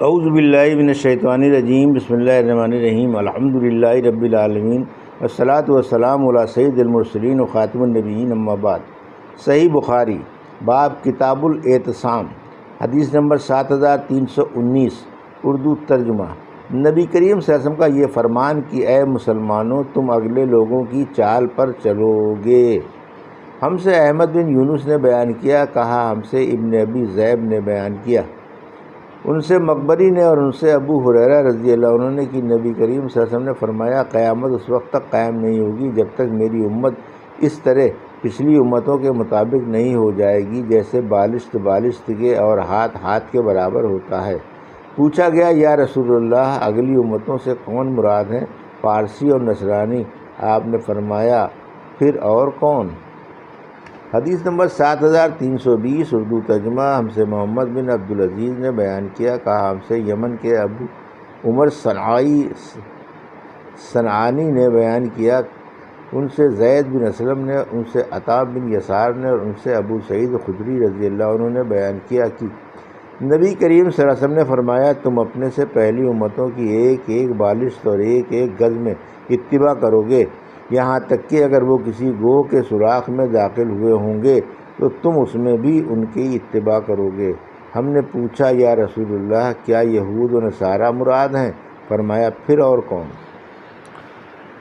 اعوذ باللہ من الشیطان الرجیم، بسم اللہ الرحمن الرحیم، الحمدللہ رب العالمین، والصلاۃ والسلام علی سید المرسلین و خاتم النبیین، اما بعد۔ صحیح بخاری باب کتاب الاعتصام، حدیث نمبر 7319، اردو ترجمہ۔ نبی کریم صلی اللہ علیہ وسلم کا یہ فرمان کہ اے مسلمانوں، تم اگلے لوگوں کی چال پر چلو گے۔ ہم سے احمد بن یونس نے بیان کیا، کہا ہم سے ابن ابی ذئب نے بیان کیا، ان سے مقبری نے اور ان سے ابو ہریرہ رضی اللہ عنہ نے کہ نبی کریم صلی اللہ علیہ وسلم نے فرمایا، قیامت اس وقت تک قائم نہیں ہوگی جب تک میری امت اس طرح پچھلی امتوں کے مطابق نہیں ہو جائے گی جیسے بالشت بالشت کے اور ہاتھ ہاتھ کے برابر ہوتا ہے۔ پوچھا گیا، یا رسول اللہ، اگلی امتوں سے کون مراد ہیں؟ پارسی اور نصرانی۔ آپ نے فرمایا، پھر اور کون؟ حدیث نمبر 7320، اردو ترجمہ۔ ہم سے محمد بن عبدالعزیز نے بیان کیا، کہا ہم سے یمن کے ابو عمر صنعانی نے بیان کیا، ان سے زید بن اسلم نے، ان سے عطا بن یسار نے اور ان سے ابو سعید خدری رضی اللہ عنہ نے بیان کیا کہ نبی کریم صلی اللہ علیہ وسلم نے فرمایا، تم اپنے سے پہلی امتوں کی ایک ایک بالشت اور ایک ایک گز میں اتباع کرو گے، یہاں تک کہ اگر وہ کسی گوہ کے سوراخ میں داخل ہوئے ہوں گے تو تم اس میں بھی ان کی اتباع کرو گے۔ ہم نے پوچھا، یا رسول اللہ، کیا یہود و نصارہ مراد ہیں؟ فرمایا، پھر اور کون؟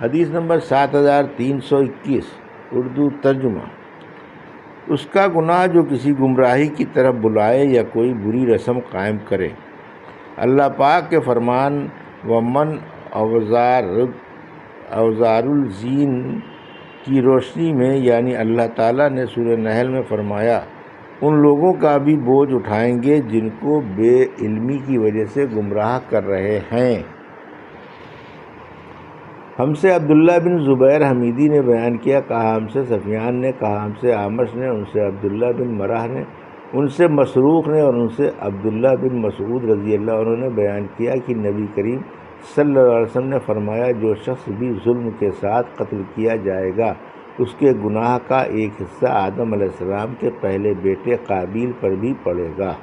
حدیث نمبر 7321، اردو ترجمہ۔ اس کا گناہ جو کسی گمراہی کی طرف بلائے یا کوئی بری رسم قائم کرے۔ اللہ پاک کے فرمان، ومن اوزار الزین کی روشنی میں، یعنی اللہ تعالیٰ نے سورہ نحل میں فرمایا، ان لوگوں کا بھی بوجھ اٹھائیں گے جن کو بے علمی کی وجہ سے گمراہ کر رہے ہیں۔ ہم سے عبداللہ بن زبیر حمیدی نے بیان کیا، کہا ہم سے سفیان نے، کہا ہم سے اعمش نے، ان سے عبداللہ بن مرہ نے، ان سے مسروق نے اور ان سے عبداللہ بن مسعود رضی اللہ عنہ نے بیان کیا کہ نبی کریم صلی اللہ علیہ وسلم نے فرمایا، جو شخص بھی ظلم کے ساتھ قتل کیا جائے گا، اس کے گناہ کا ایک حصہ آدم علیہ السلام کے پہلے بیٹے قابیل پر بھی پڑے گا۔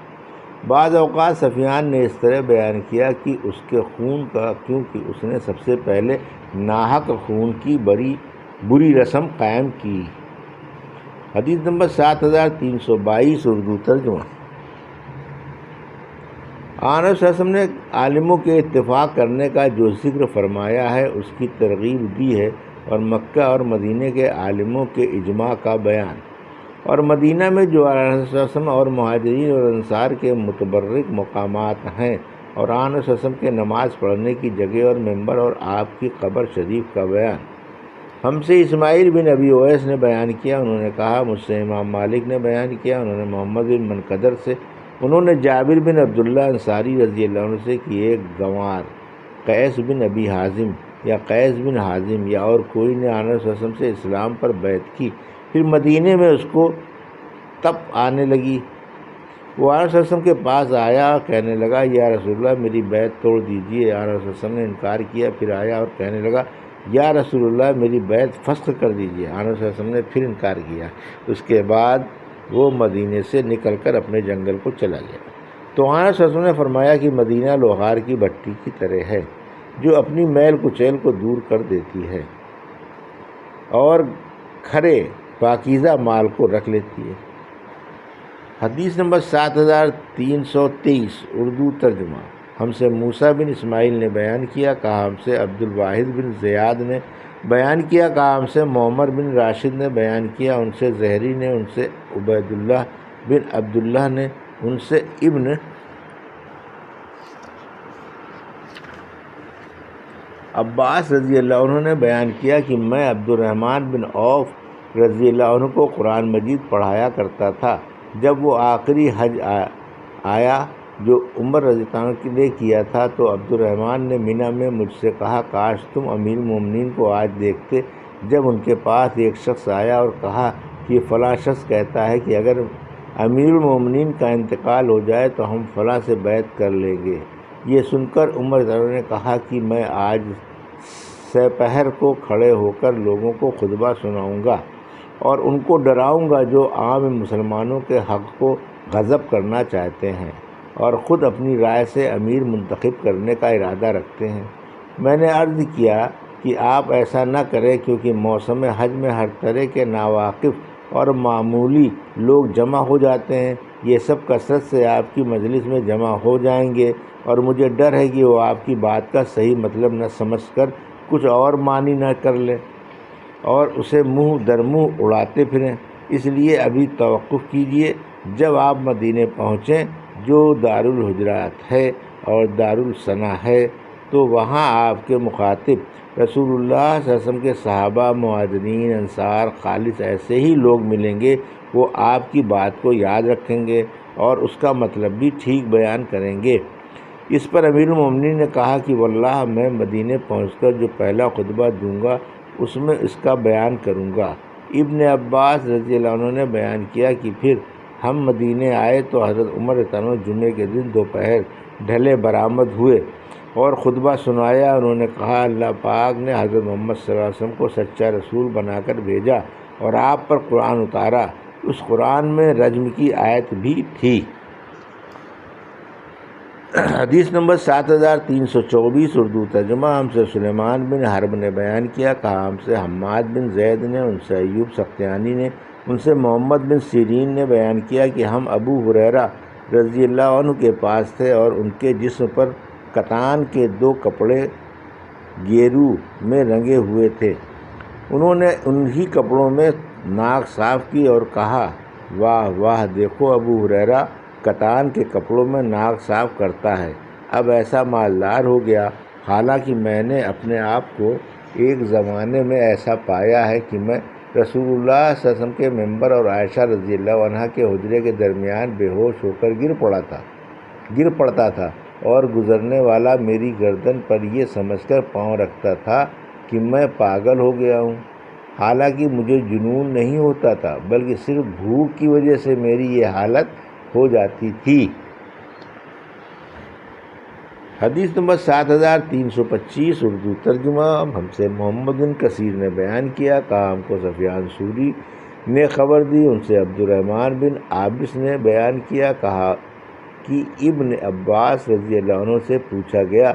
بعض اوقات سفیان نے اس طرح بیان کیا کہ اس کے خون کا، کیونکہ اس نے سب سے پہلے ناحق خون کی بری رسم قائم کی۔ حدیث نمبر 7322، اردو ترجمہ۔ آن صلی اللہ علیہ وسلم نے عالموں کے اتفاق کرنے کا جو ذکر فرمایا ہے اس کی ترغیب دی ہے، اور مکہ اور مدینہ کے عالموں کے اجماع کا بیان، اور مدینہ میں جو آن صلی اللہ علیہ وسلم اور مہاجرین اور انصار کے متبرک مقامات ہیں، اور آن صلی اللہ علیہ وسلم کے نماز پڑھنے کی جگہ اور منبر اور آپ کی قبر شریف کا بیان۔ ہم سے اسماعیل بن ابی اویس نے بیان کیا، انہوں نے کہا مجھ سے امام مالک نے بیان کیا، انہوں نے محمد بن منقدر سے، انہوں نے جابر بن عبداللہ انصاری رضی اللہ عنہ سے کہ ایک گنوار قیس بن ابی حازم یا قیس بن حازم یا اور کوئی نے آن صلی اللہ علیہ وسلم سے اسلام پر بیعت کی، پھر مدینے میں اس کو تپ آنے لگی۔ وہ آن صلی اللہ علیہ وسلم کے پاس آیا اور کہنے لگا، یا رسول اللہ، میری بیعت توڑ دیجیے۔ آن صلی اللہ علیہ وسلم نے انکار کیا، پھر آیا اور کہنے لگا، یا رسول اللہ، میری بیعت فسخ کر دیجیے۔ آن صلی اللہ علیہ وسلم نے پھر انکار کیا۔ اس کے بعد وہ مدینے سے نکل کر اپنے جنگل کو چلا گیا۔ تو آن صلی اللہ علیہ وسلم نے فرمایا کہ مدینہ لوہار کی بھٹی کی طرح ہے جو اپنی میل کچیل کو دور کر دیتی ہے اور کھرے پاکیزہ مال کو رکھ لیتی ہے۔ حدیث نمبر 7323، اردو ترجمہ۔ ہم سے موسیٰ بن اسماعیل نے بیان کیا، کہا ہم سے عبد الواحد بن زیاد نے بیان کیا، کہا ہم سے معمر بن راشد نے بیان کیا، ان سے زہری نے، ان سے عبید اللہ بن عبداللہ نے، ان سے ابن عباس رضی اللہ عنہ نے بیان کیا کہ میں عبد الرحمن بن عوف رضی اللہ عنہ کو قرآن مجید پڑھایا کرتا تھا۔ جب وہ آخری حج آیا جو عمر رضی اللہ عنہ نے کیا تھا تو عبد الرحمن نے منی میں مجھ سے کہا، کاش تم امیر المومنین کو آج دیکھتے۔ جب ان کے پاس ایک شخص آیا اور کہا کہ فلاں شخص کہتا ہے کہ اگر امیر المومنین کا انتقال ہو جائے تو ہم فلاں سے بیعت کر لیں گے۔ یہ سن کر عمر رضی اللہ عنہ نے کہا کہ میں آج سپہر کو کھڑے ہو کر لوگوں کو خطبہ سناؤں گا اور ان کو ڈراؤں گا جو عام مسلمانوں کے حق کو غصب کرنا چاہتے ہیں۔ اور خود اپنی رائے سے امیر منتخب کرنے کا ارادہ رکھتے ہیں۔ میں نے عرض کیا کہ آپ ایسا نہ کریں، کیونکہ موسم حج میں ہر طرح کے ناواقف اور معمولی لوگ جمع ہو جاتے ہیں۔ یہ سب کثرت سے آپ کی مجلس میں جمع ہو جائیں گے اور مجھے ڈر ہے کہ وہ آپ کی بات کا صحیح مطلب نہ سمجھ کر کچھ اور معنی نہ کر لیں اور اسے منہ در منہ اڑاتے پھریں۔ اس لیے ابھی توقف کیجیے، جب آپ مدینے پہنچیں جو دارالحجرات ہے اور دارالسنا ہے تو وہاں آپ کے مخاطب رسول اللہ صلی اللہ علیہ وسلم کے صحابہ، مہاجرین، انصار، خالص ایسے ہی لوگ ملیں گے۔ وہ آپ کی بات کو یاد رکھیں گے اور اس کا مطلب بھی ٹھیک بیان کریں گے۔ اس پر امیر المومنین نے کہا کہ واللہ میں مدینے پہنچ کر جو پہلا خطبہ دوں گا اس میں اس کا بیان کروں گا۔ ابن عباس رضی اللہ عنہ نے بیان کیا کہ پھر ہم مدینے آئے تو حضرت عمر رضی اللہ عنہ جمعے کے دن دوپہر ڈھلے برآمد ہوئے اور خطبہ سنایا۔ انہوں نے کہا اللہ پاک نے حضرت محمد صلی اللہ علیہ وسلم کو سچا رسول بنا کر بھیجا اور آپ پر قرآن اتارا۔ اس قرآن میں رجم کی آیت بھی تھی۔ حدیث نمبر 7324 اردو ترجمہ۔ ہم سے سلیمان بن حرب نے بیان کیا، کہا ہم سے حماد بن زید نے، ان سے ایوب سختیانی نے، ان سے محمد بن سیرین نے بیان کیا کہ ہم ابو ہریرہ رضی اللہ عنہ کے پاس تھے اور ان کے جسم پر کتان کے 2 کپڑے گیرو میں رنگے ہوئے تھے۔ انہوں نے انہی کپڑوں میں ناک صاف کی اور کہا واہ واہ، دیکھو ابو ہریرہ کتان کے کپڑوں میں ناک صاف کرتا ہے، اب ایسا مالدار ہو گیا۔ حالانکہ میں نے اپنے آپ کو ایک زمانے میں ایسا پایا ہے کہ میں رسول اللہ صلی اللہ علیہ وسلم کے ممبر اور عائشہ رضی اللہ عنہا کے حجرے کے درمیان بے ہوش ہو کر گر پڑتا تھا اور گزرنے والا میری گردن پر یہ سمجھ کر پاؤں رکھتا تھا کہ میں پاگل ہو گیا ہوں۔ حالانکہ مجھے جنون نہیں ہوتا تھا، بلکہ صرف بھوک کی وجہ سے میری یہ حالت ہو جاتی تھی۔ حدیث نمبر 7325 اردو ترجمہ۔ ہم سے محمد بن کثیر نے بیان کیا، کہا ہم کو سفیان ثوری نے خبر دی، ان سے عبد الرحمن بن عابس نے بیان کیا، کہا کہ ابن عباس رضی اللہ عنہ سے پوچھا گیا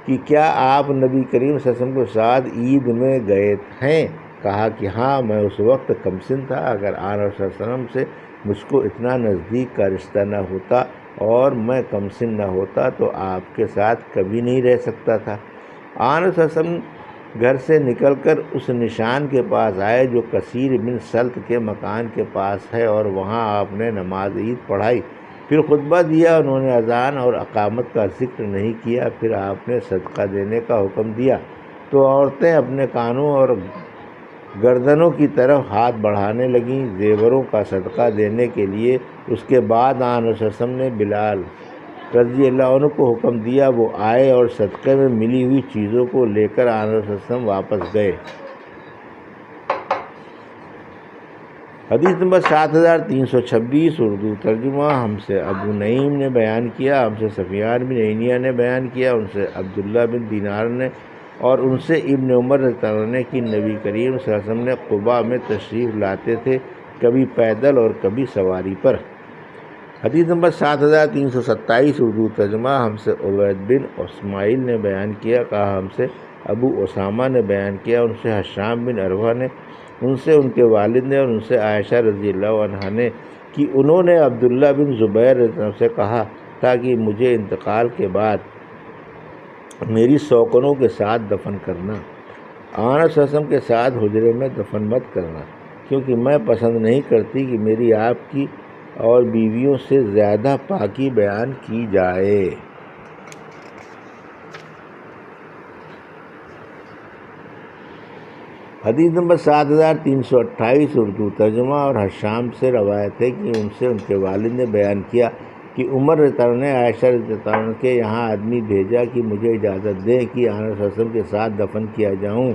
کہ کیا آپ نبی کریم صلی اللہ علیہ وسلم کے ساتھ عید میں گئے ہیں؟ کہا کہ ہاں، میں اس وقت کم سن تھا۔ اگر آن صلی اللہ علیہ وسلم سے مجھ کو اتنا نزدیک کا رشتہ نہ ہوتا اور میں کم سن نہ ہوتا تو آپ کے ساتھ کبھی نہیں رہ سکتا تھا۔ آن صلی اللہ علیہ وسلم گھر سے نکل کر اس نشان کے پاس آئے جو کثیر بن سلط کے مکان کے پاس ہے اور وہاں آپ نے نماز عید پڑھائی، پھر خطبہ دیا۔ انہوں نے اذان اور اقامت کا ذکر نہیں کیا۔ پھر آپ نے صدقہ دینے کا حکم دیا تو عورتیں اپنے کانوں اور گردنوں کی طرف ہاتھ بڑھانے لگیں زیوروں کا صدقہ دینے کے لیے۔ اس کے بعد آن صلی اللہ علیہ وسلم نے بلال رضی اللہ عنہ کو حکم دیا، وہ آئے اور صدقے میں ملی ہوئی چیزوں کو لے کر آن صلی اللہ علیہ وسلم واپس گئے۔ حدیث نمبر 7326 اردو ترجمہ۔ ہم سے ابو نعیم نے بیان کیا، ہم سے سفیان بن عینیہ نے بیان کیا، ان سے عبداللہ بن دینار نے اور ان سے ابن عمر رضی اللہ عنہ نے کہ نبی کریم صلی اللہ علیہ وسلم نے قباء میں تشریف لاتے تھے، کبھی پیدل اور کبھی سواری پر۔ حدیث نمبر 7327 اردو ترجمہ۔ ہم سے عبید بن اسماعیل نے بیان کیا، کہا ہم سے ابو اسامہ نے بیان کیا، ان سے حشام بن عروہ نے، ان سے ان کے والد نے اور ان سے عائشہ رضی اللہ عنہا نے کہ انہوں نے عبداللہ بن زبیر رضی اللہ عنہ سے کہا تھا کہ مجھے انتقال کے بعد میری سوکنوں کے ساتھ دفن کرنا، آن صلی اللہ علیہ وسلم کے ساتھ حجرے میں دفن مت کرنا، کیونکہ میں پسند نہیں کرتی کہ میری آپ کی اور بیویوں سے زیادہ پاکی بیان کی جائے۔ حدیث نمبر 7328 اردو ترجمہ۔ اور حشام سے روایت ہے کہ ان سے ان کے والد نے بیان کیا کہ عمر رضی اللہ عنہ نے عائشہ رضی اللہ عنہ کے یہاں آدمی بھیجا کہ مجھے اجازت دیں کہ آن صلی اللہ علیہ وسلم کے ساتھ دفن کیا جاؤں۔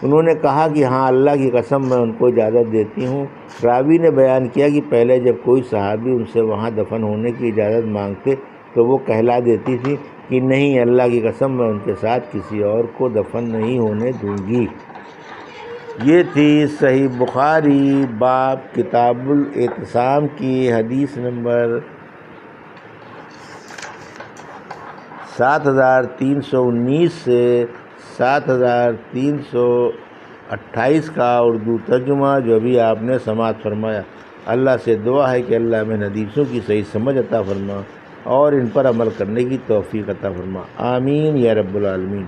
انہوں نے کہا کہ ہاں، اللہ کی قسم میں ان کو اجازت دیتی ہوں۔ راوی نے بیان کیا کہ پہلے جب کوئی صحابی ان سے وہاں دفن ہونے کی اجازت مانگتے تو وہ کہلا دیتی تھی کہ نہیں، اللہ کی قسم میں ان کے ساتھ کسی اور کو دفن نہیں ہونے دوں گی۔ یہ تھی صحیح بخاری باب کتاب الاعتصام کی حدیث نمبر 7319 سے 7328 کا اردو ترجمہ جو بھی آپ نے سماعت فرمایا۔ اللہ سے دعا ہے کہ اللہ میں حدیثوں کی صحیح سمجھ عطا فرما اور ان پر عمل کرنے کی توفیق عطا فرما، آمین یا رب العالمین۔